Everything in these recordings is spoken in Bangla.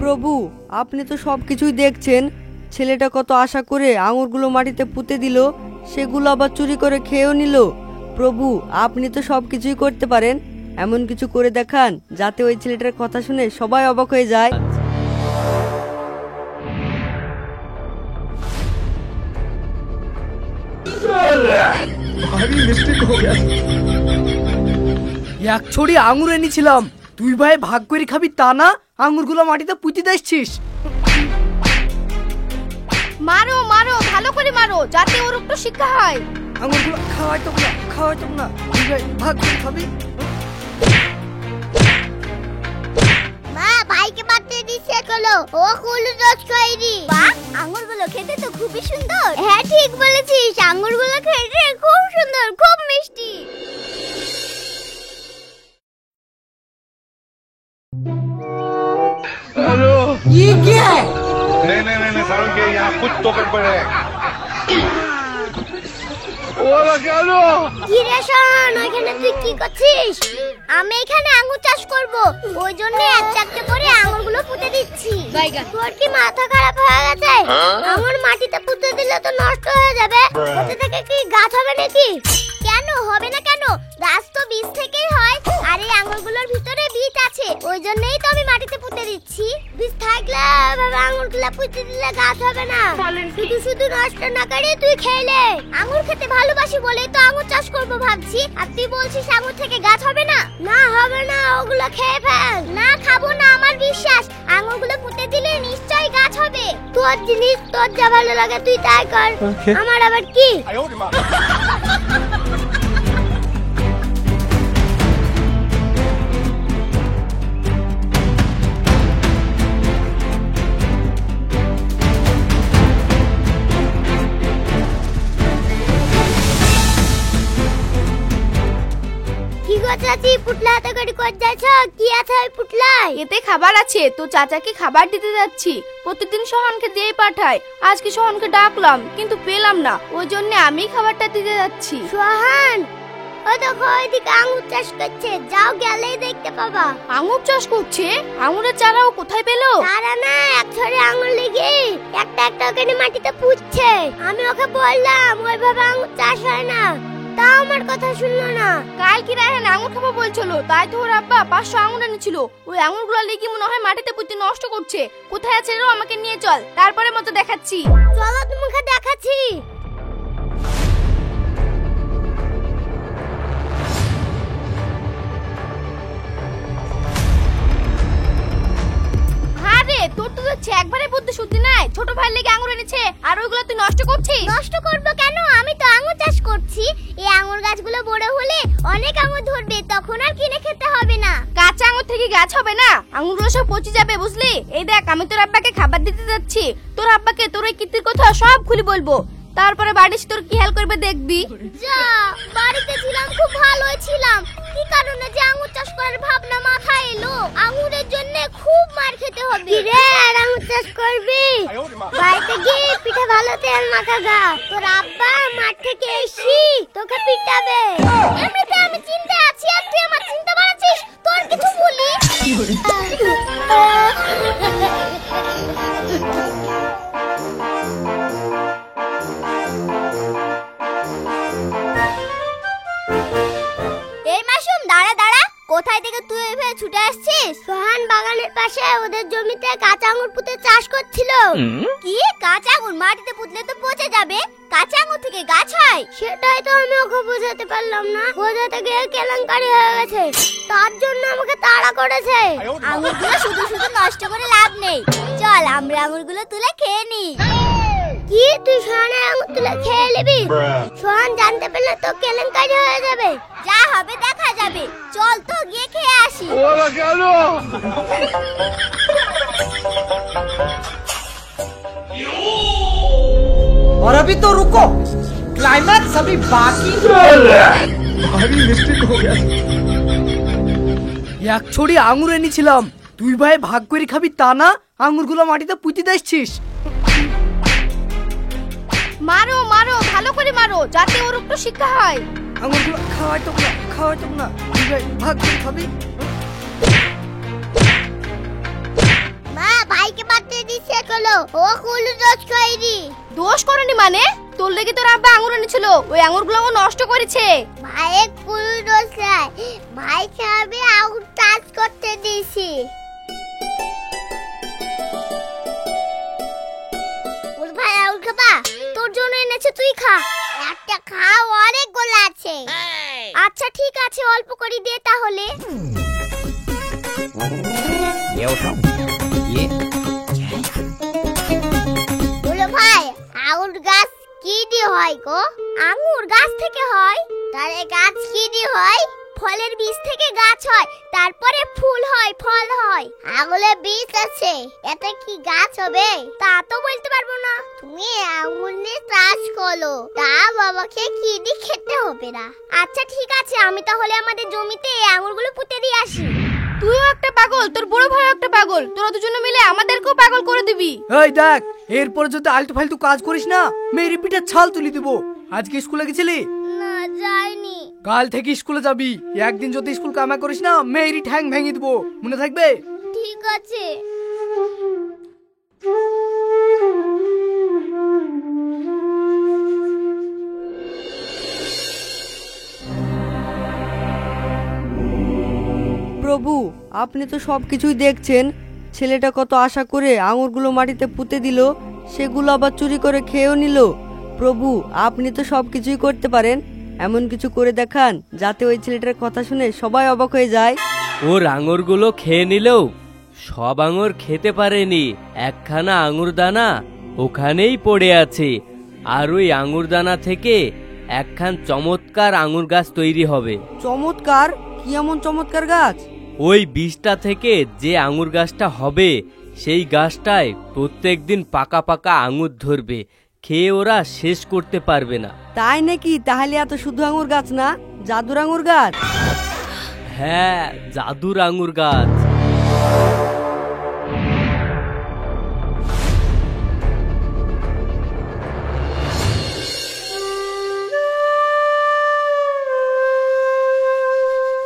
প্রভু, আপনি তো সব কিছুই দেখছেন। ছেলেটা কত আশা করে আঙুরগুলো মাটিতে পুঁতে দিল, সেগুলো আবার চুরি করে খেয়েও নিল। প্রভু, আপনি তো সব কিছুই করতে পারেন, এমন কিছু করে দেখান যাতে ওই ছেলেটার কথা শুনে সবাই অবাক হয়ে যায়। এক ছড়ি আঙুর এনেছিলাম, তুই ভাই ভাগ করে খাবি তা না, আঙুরগুলো মাটিতে পুঁতে দিচ্ছিস। মারো মারো, ভালো করে মারো, যাতে ওর একটু শিক্ষা হয়। আঙুরগুলো খাওয়াই তো না, খাওয়াই তো না, তুই ভাই ভাগ করে খাবি। মা, ভাইকে মারতে দিচ্ছে চলো, ও কুলু রস খাইনি। বাহ, আঙ্গুরগুলো খেতে তো খুবই সুন্দর। হ্যাঁ ঠিক বলেছিস, আঙ্গুরগুলো খেতে খুব সুন্দর, খুব মিষ্টি। हेलो ये क्या है? नहीं सारुण के यहाँ कुछ तो गड़बड़ है। ওরা কেন? কি রে শোন, ওইখানে তুই কি করছিস? আমি এখানে আঙ্গুর চাষ করব, ওই জন্য এক চারটে করে আঙ্গুরগুলো পুঁতে দিচ্ছি। তোর কি মাথা খারাপ হয়ে গেছে? আঙ্গুর মাটিতে পুঁতে দিলে তো নষ্ট হয়ে যাবে, ওতে থেকে কি গাছ হবে নাকি? কেন হবে না কেন? গাছ তো বীজ থেকেই হয়, আর এই আঙ্গুরগুলোর ভিতরে বীজ আছে, ওই জন্যই তো আমি মাটিতে পুঁতে দিচ্ছি। বীজ থাকলে এভাবে আঙ্গুরগুলো পুঁতে দিলে গাছ হবে না। শুধু শুধু নষ্ট না করে তুই খেলে। আঙ্গুর খেতে ভালোবাসি বলেই তো আঙ্গুর চাষ করব ভাবছি, আর তুই বলছিস আঙ্গুর থেকে গাছ হবে না? না হবে না, ওগুলো খেয়ে ফেল। না খাবো না, আমার বিশ্বাস আঙ্গুরগুলো পুঁতে দিলে নিশ্চয়ই গাছ হবে। তোর জিনিস তোর যা ভালো লাগে তুই তাই কর, আমার আবার কি? কি গো চাচি, পুটলা হাতে করে কই যাচ্ছ? কি আছে ওই পুটলায়? এতে খাবার আছে, তো চাচাকে খাবার দিতে যাচ্ছি। প্রতিদিন সোহানকে দিয়ে পাঠাই, আজকে সোহানকে ডাকলাম কিন্তু পেলাম না, ওই জন্য আমি খাবারটা দিতে যাচ্ছি। সোহান, ও দেখো ওইদিকে আঙ্গুর চাষ করছে, যাও গেলেই দেখতে পাবা। আঙুর চাষ করছে? আঙুরের চারাও কোথায় পেলো? তারা না এক ছড়ে আঙ্গুর লেগে একটা একটা ওখানে মাটিতে পুঁতছে। আমি ওকে বললাম ওইভাবে আঙ্গুর চাষ হয় না, তা আমার কথা শুনলো না। কাল কি রায়হান আঙুর খাবো বলছিল, তাই তো ওর আব্বা 500 আঙুর এনেছিল। ওই আঙুরগুলো লেগে মনে হয় মাটিতে পুঁতে নষ্ট করছে। কোথায় আছে রে, আমাকে নিয়ে চল, তারপরে মতো দেখাচ্ছি। চলো তোমাকে দেখাচ্ছি। আরে তোর তো হচ্ছে একবারে বুদ্ধি শুদ্ধি নাই, ছোট ভাই লেগে আঙুর এনেছে আর ওইগুলো তুই নষ্ট করছিস। নষ্ট করবো কেন, আমি তো আঙ্গুর চাষ করছি। এই আঙ্গুর গাছগুলো বড় হলে অনেক আঙ্গুর ধরবে, তখন আর কিনে খেতে হবে না। কাঁচা আঙুর থেকে গাছ হবে না, আঙুরগুলো সব পচে যাবে বুঝলি। এই দেখ, আমি তোর আব্বাকে খাবার দিতে যাচ্ছি, তোর আব্বাকে তোর এই কীর্তির কথা সব খুলে বলবো, তারপরে বাড়ি এসে তোর কি হেল্প করবে দেখবি। যা, বাড়িতে ছিলাম খুব ভালোই ছিলাম, কি কারণে যে আঙ্গুর চাষ করার ভাবনা মাথায় এলো? আঙ্গুরের জন্য খুব মার খেতে হবে। রে, আঙ্গুর চাষ করবি? বাড়িতে গিয়ে পিঠে ভালো তেল মাখা গা, তোর আব্বা মাঠ থেকে এসি তোকে পিটাবে। এমনিতে আমি চিন্তায় আছি আর তুই আমার চিন্তা বাড়াচ্ছিস, তোর কিছু বলি? এই মাসুম, দাঁড়া দাঁড়া, কোথায় থেকে তুই এভাবে ছুটে আসছিস? সোহান বাগানের পাশে ওদের জমিতে কাঁচা আঙ্গুর পুঁতে চাষ করছিল। কি কাঁচা আঙ্গুর মাটিতে পুঁতলে তো পচে যাবে, কাঁচা আঙ্গুর থেকে গাছ হয়? সেটাই তো আমি ওকে বোঝাতে পারলাম না, বোঝাতে গিয়ে কেলেঙ্কারি হয়ে গেছে, তার জন্য আমাকে তাড়া করেছে। আঙ্গুরগুলো শুধু শুধু নষ্ট করে লাভ নেই, চল আমরা আঙ্গুরগুলো তুলে খেয়ে নি। কি তুই সোহানের আঙ্গুর তুলে খেয়ে নিবি? সোহান জানতে পারলে তো কেলেঙ্কারি হয়ে যাবে। যা হবে দেখা যাবে, চল তো গিয়ে খেয়ে আসি। ওরা কেন? और अभी तो रुको, क्लाइमैक्स अभी बाकी। भारी मिस्टेक हो गया। এক ছড়ি আঙুর এনেছিলাম, তুই ভাই ভাগ করে খাবি তা না, আঙুরগুলো মাটিতে পুঁতে দিচ্ছিস। মারো মারো, ভালো করে মারো, যাতে ওর একটু শিক্ষা হয়। আঙুরগুলো খাওয়াই তো না, খাওয়াই তো না, তুই ভাই ভাগ করে খাবি। মা, বলো ও কুলু দোষ কইরি। দোষ করেনি মানে? তোর লেগে তোর আব্বা আঙুর এনেছিল, ওই আঙুরগুলো ও নষ্ট করেছে। ভাইয়ের কুলু দোষ নাই, ভাই সাহেব আঙুর চাষ করতে দিয়েছি। ওর ভাই আঙুর খাবা? তোর জন্য এনেছে, তুই খা। একটা খাও, অনেক গোলা আছে। আচ্ছা ঠিক আছে, অল্প করে দে তাহলে। বলো ভাই, আঙুর গাছ কি দিয়ে হয় গো? আঙুর গাছ থেকে হয়। তাহলে গাছ কি দিয়ে হয়? ফলের বীজ থেকে গাছ হয়, তারপরে ফুল হয়, ফল হয়। আঙুরে বীজ আছে, এতে কি গাছ হবে? তা তো বলতে পারবো না। তুমি আঙুর নিয়ে চাষ করো, তা বাবাকে কি দিয়ে খেতে হবে না। আচ্ছা ঠিক আছে, আমি তাহলে আমাদের জমিতে এই আঙুরগুলো পুঁতে দিয়ে আসি। তুইও একটা পাগল, তোর বড় ভাই একটা পাগল, তোরা দুজনে মিলে আমাদেরকেও পাগল করে দিবি। এই দেখ, এরপরে যদি আলতু ফালতু কাজ করিস না, মেয়ের পিঠে ছাল তুলি দিব। আজকে স্কুলে গেছিলি? না যাইনি। কাল থেকে স্কুলে যাবি। একদিন যদি স্কুল কামা করিস না, মেয়েরই ঠ্যাং ভেঙে দিব, মনে থাকবে? ঠিক আছে। প্রভু, আপনি তো সব কিছুই দেখছেন। ছেলেটা কত আশা করে আঙুরগুলো মাটিতে পুঁতে দিল, সেগুলো আবার চুরি করে খেয়েও নিল। প্রভু, আপনি তো সব কিছুই করতে পারেন, এমন কিছু করে দেখান যাতে ওই ছেলেটার কথা শুনে সবাই অবাক হয়ে যায়। ওর আঙুরগুলো খেয়ে নিলেও সব আঙুর খেতে পারেনি। একখানা আঙুর দানা ওখানেই পড়ে আছে, আর ওই আঙুর দানা থেকে একখান চমৎকার আঙুর গাছ তৈরি হবে। চমৎকার? কি এমন চমৎকার গাছ? ওই বীজটা থেকে যে আঙুর গাছটা হবে, সেই গাছটায় প্রত্যেকদিন পাকা পাকা আঙুর ধরবে, খেয়ে ওরা শেষ করতে পারবে না। তাই নাকি? তাহলে এত শুধু আঙুর গাছ না, জাদুর আঙুর গাছ? হ্যাঁ, জাদুর আঙুর গাছ।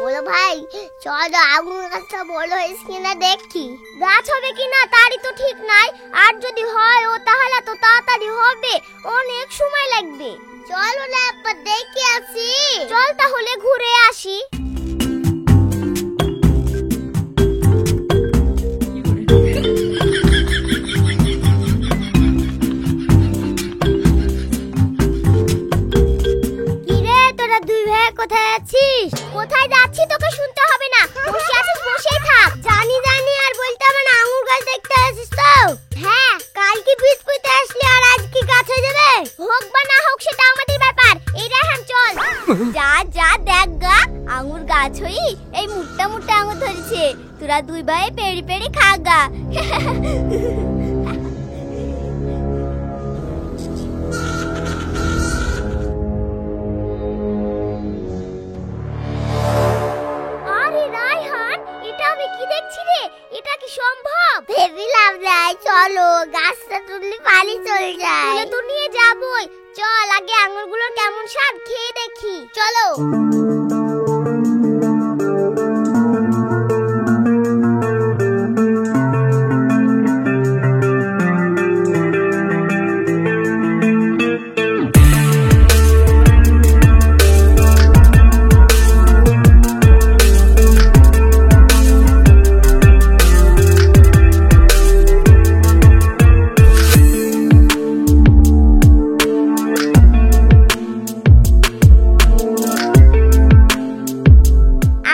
বলো ভাই, চলো আঙুর গাছটা বড় হয়েছে কিনা দেখি। গাছ হবে কিনা তারই তো ঠিক নাই, আর যদি হয় ও তাহলে তো তাড়াতাড়ি হবে, অনেক সময় লাগবে। চলো না একবার দেখে আসি। চল তাহলে ঘুরে আসি। কিরে তোরা দুই ভাই কোথায় আছিস? কোথায় যাচ্ছি তোকে শুনতে হবে না, বসে আছিস বসেই থাক। জানি জানি আর বলতে হবে না, আঙুর গাছ দেখতে আসিস তো? হ্যাঁ, কালকে বীজ পুঁতে আসলে আর আজ কি গাছ হয়ে যাবে? হোক বা না হোক সেটা আমাদের ব্যাপার। এই রাহান চল। যা যা দেখ গা, আঙুর গাছ হই এই মুট্টা মুট্টা আঙুর ধরেছে। তোরা দুই ভাই পেড়ি পেড়ি খা গা। আরে রায়হান, এটা আমি কি দেখছি রে? এটা কি সম্ভব? ভেবেলাম রাই, চলো গাছটা তুললে পানি চলে যায়। তুলে তো নিয়ে যাবই, চল আগে আঙুরগুলো কেমন স্বাদ খেয়ে দেখি। চলো।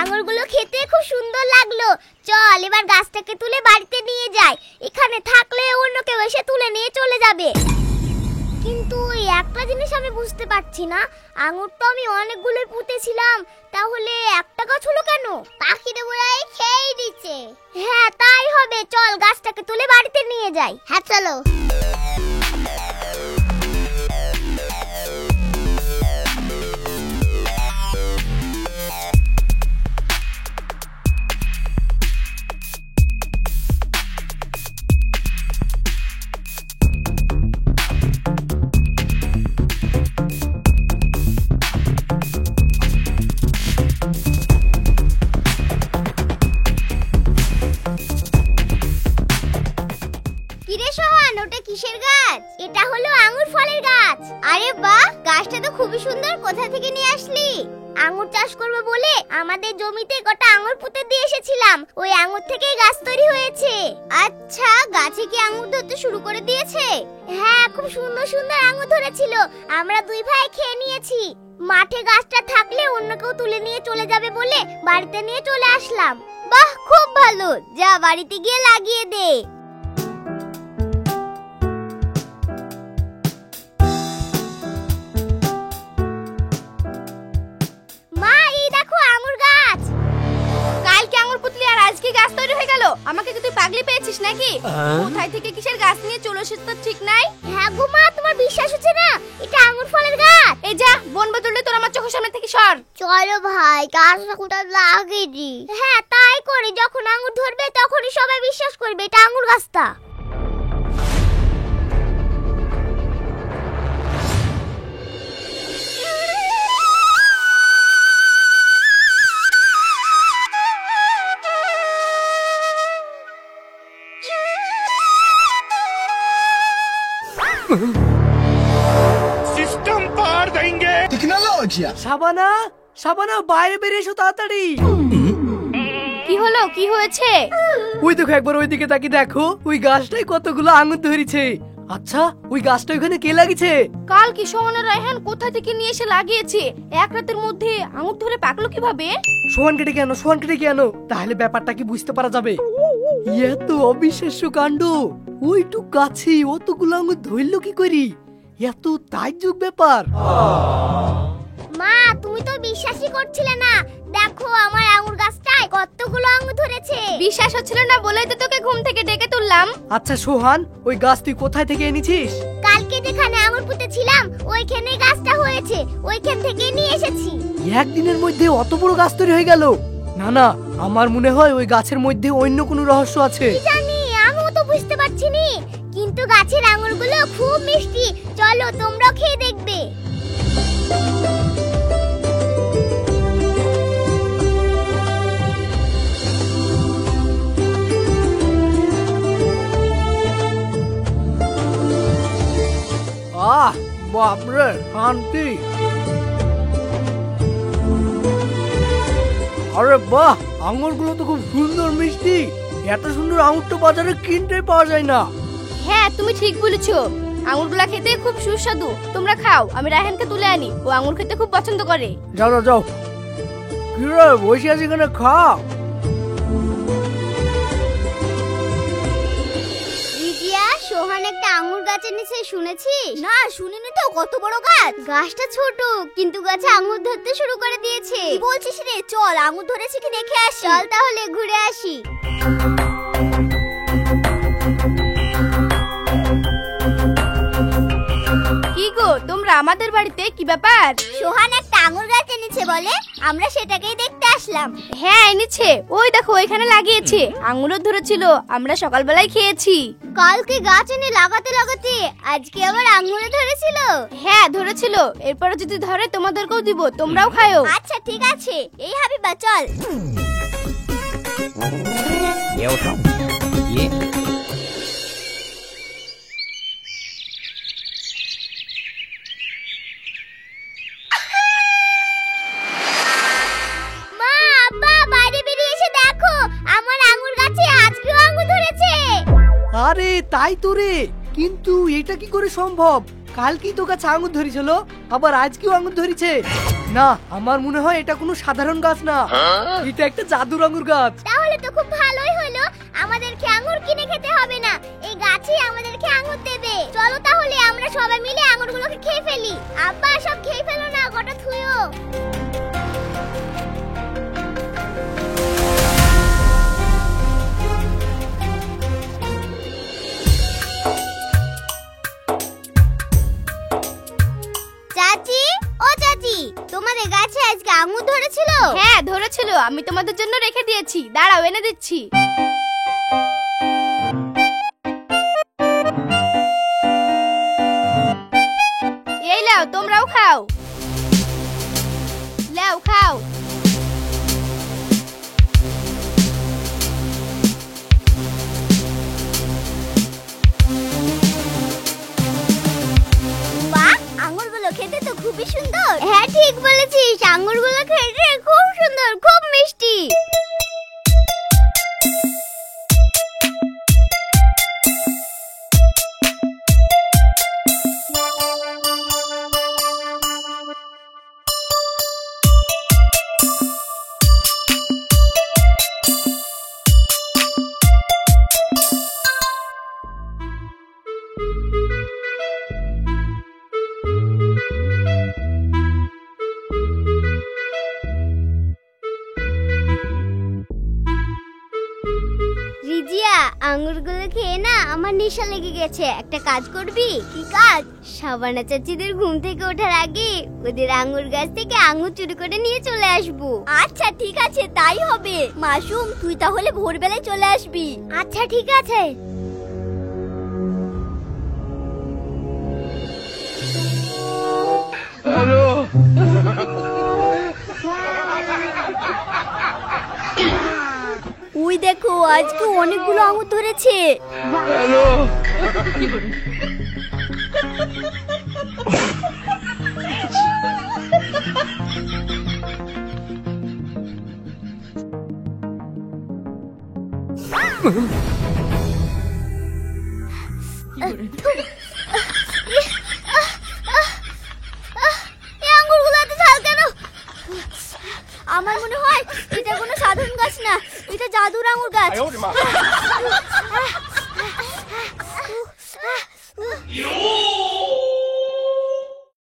আঙুরগুলো খেতে খুব সুন্দর লাগলো। চল এবার গাছটাকে তুলে বাড়িতে নিয়ে যাই, এখানে থাকলে অন্য কেউ এসে তুলে নিয়ে চলে যাবে। কিন্তু একটা জিনিস আমি বুঝতে পারছি না, আঙুর তো আমি অনেকগুলোই পুঁতেছিলাম, তাহলে একটা গাছ হলো কেন? পাখিটা বুড়াই খেয়ে দিচ্ছে। হ্যাঁ তাই হবে, চল গাছটাকে তুলে বাড়িতে নিয়ে যাই। হ্যাঁ চলো। কিরে সোহান, ওটা কিসের গাছ? এটা হলো আঙ্গুর ফলের গাছ। আরে বাহ, গাছটা তো খুবই সুন্দর। কোথা থেকে নিয়ে আসলি? আঙ্গুর চাষ করবে বলে আমাদের জমিতে কটা আঙ্গুর পুঁতে দিয়ে এসেছিলাম, ওই আঙ্গুর থেকেই গাছ তৈরি হয়েছে। আচ্ছা, গাছে কি আঙ্গুর ধরতে শুরু করে দিয়েছে? হ্যাঁ, খুব সুন্দর সুন্দর আঙ্গুর ধরেছিল। আমরা দুই ভাই খেয়ে নিয়েছি। মাঠে গাছটা থাকলে অন্য কেউ তুলে নিয়ে চলে যাবে বলে বাড়িতে নিয়ে চলে আসলাম। বাহ, খুব ভালো, যা বাড়িতে গিয়ে লাগিয়ে দে। মা, এই দেখো আঙ্গুর গাছ। কালকে আঙুর পুতলি আর আজকে গাছ তৈরি হয়ে গেল। আমাকে কি তুই পাগলি পেয়েছিস নাকি? কোথায় থেকে কিসের গাছ নিয়ে চলে এসেছিস তো ঠিক নাই। হ্যাঁ গো মা, তোমার বিশ্বাস হচ্ছে না? এটা আঙ্গুর ফলের গাছ। এই যা, বন বদলে তোর আমার চোখের সামনে থেকে সর। চলো ভাই, গাছটা কোথাও লাগিয়ে দি। হ্যাঁ, তাই করি। যখন আঙ্গুর ধরবে তখনই সবাই বিশ্বাস করবে এটা আঙ্গুর গাছটা। सिस्टम पार देंगे। সাবানা, সাবানা, বাইরে বেরিয়ে এসো তাড়াতাড়ি। কি হলো, কি হয়েছে? ওই দেখো, একবার ওইদিকে তাকিয়ে দেখো, ওই গাছটায় কতগুলো আঙুর ধরেছে। আচ্ছা, ওই গাছটা ওখানে কে লাগিয়েছে? কাল কি সোহানের রায়হান কোথা থেকে নিয়ে এসে লাগিয়েছে? এক রাতের মধ্যে আঙুর ধরে পাকলো কিভাবে? সোহান কেটে কেন, সোহান কেটে কেন? তাহলে ব্যাপারটা কি বুঝতে পারা যাবে? এত অবিশ্বাস্য কাণ্ড! ওইটুক গাছে অতগুলো আঙুর ধরলো কি করি? এত তাজ্জব ব্যাপার। মা, তুমি তো বিশ্বাসই করছিলে না। দেখো আমার আঙ্গুর গাছটায় কতগুলো আঙ্গুর ধরেছে। বিশ্বাস হচ্ছিল না বলেই তো তোকে ঘুম থেকে ডেকে তুললাম। আচ্ছা সোহান, ওই গাছ তুই কোথায় থেকে এনেছিস? কালকে যেখানে আঙ্গুর পুঁতেছিলাম ওইখানে গাছটা হয়েছে, ওইখান থেকে নিয়ে এসেছি। একদিনের মধ্যে অত বড় গাছ তৈরি হয়ে গেল? না না, আমার মনে হয় ওই গাছের মধ্যে অন্য কোনো রহস্য আছে। জানি, আমিও তো বুঝতে পারছি নি, কিন্তু গাছের আঙ্গুরগুলো খুব মিষ্টি। চলো তোমরাও খেয়ে দেখবে। আহ, বাপরে, শান্তি! আরে বাহ, আঙুরগুলো তো খুব সুন্দর মিষ্টি। এত সুন্দর আঙুর তো বাজারে কিনতে পাওয়া যায় না। হ্যাঁ, তুমি ঠিক বলেছো। আঙুরগুলা খেতে খুব সুস্বাদু। তোমরা খাও, আমি রায়হানকে তুলে আনি। ও আঙুর খেতে খুব পছন্দ করে। যাও যাও যাও। কি রে, বসে আছি এখানে, খা। রিজিয়া, সোহান একটা আঙ্গুর গাছ এনেছে, শুনেছিস? না, শুনিনি তো। কত বড় গাছ? গাছটা ছোট, কিন্তু গাছে আঙ্গুর ধরতে শুরু করে দিয়েছে। কি বলছিস রে? চল আঙ্গুর ধরেছে কি দেখে আসি। চল তাহলে ঘুরে আসি। কি গো, তোমরা আমাদের বাড়িতে কি ব্যাপার? সোহান একটা আঙ্গুর গাছ এনেছে বলে, আমরা সেটাকেই দেখতে আসলাম। হ্যাঁ, এনেছে। ওই দেখো এখানে লাগিয়েছে। আঙুরও ধরেছিল, আমরা সকালবেলায় খেয়েছি। কালকে গাছ এনে লাগাতে লাগাতে আজকে আবার আঙ্গুরে ধরেছিল। হ্যাঁ, ধরেছিল। এরপরে যদি ধরে তোমাদেরকেও দিব, তোমরাও খাও। আচ্ছা ঠিক আছে। এই হাবিবা, চল। ये उठाओ, ये মা, আব্বা, বাইরে বেরিয়ে এসে দেখো, আমার আঙ্গুর গাছে আজকেও আঙ্গুর ধরেছে। আরে তাই তো রে, কিন্তু এটা কি করে সম্ভব? কালকেই তো গাছ আঙুর ধরেছিল, আবার আজকেও আঙুর ধরেছে। না, আমার মনে হয় এটা কোনো সাধারণ গাছ না, এটা একটা জাদুর আঙুর গাছ। তাহলে তো খুব ভালোই হলো, আমাদেরকে আঙ্গুর কিনে খেতে হবে না, এই গাছই আমাদেরকে আঙ্গুর দেবে। চলো তাহলে আমরা সবাই মিলে আঙ্গুরগুলোকে খেয়ে ফেলি। আব্বা, সব খেয়ে ফেলো না, কটা থুয়ো। চাচি, ও চাচি, তোমাদের গাছে আজকে আঙ্গুর ধরেছিল? হ্যাঁ, ধরেছিল। আমি তোমাদের জন্য রেখে দিয়েছি। দাঁড়াও, এনে দিচ্ছি। এই লাও, তোমরাও খাও। লাও, খাও। খুবই সুন্দর। হ্যাঁ ঠিক বলেছিস, আঙ্গুরগুলো খেতে খুব সুন্দর, খুব মিষ্টি। রিজিয়া, আঙ্গুরগুলো খেয়ে না আমার নেশা লেগে গেছে। একটা কাজ করবি? কি কাজ? শাবানা চাচিদের ঘুম থেকে ওঠার আগে ওদের আঙ্গুর গাছ থেকে আঙ্গুর চুরি করে নিয়ে চলে আসবো। আচ্ছা ঠিক আছে, তাই হবে। মাসুম, তুই তাহলে ভোরবেলায় চলে আসবি। আচ্ছা ঠিক আছে। हेलो ওই দেখো, আজকে অনেকগুলো আঙ্গুর ধরেছে। हेलो এই আঙ্গুরগুলো এত ঝাল কেন? আমার মনে হয় এটা কোনো সাধারণ গাছ না, এটা জাদুর আঙ্গুর গাছ।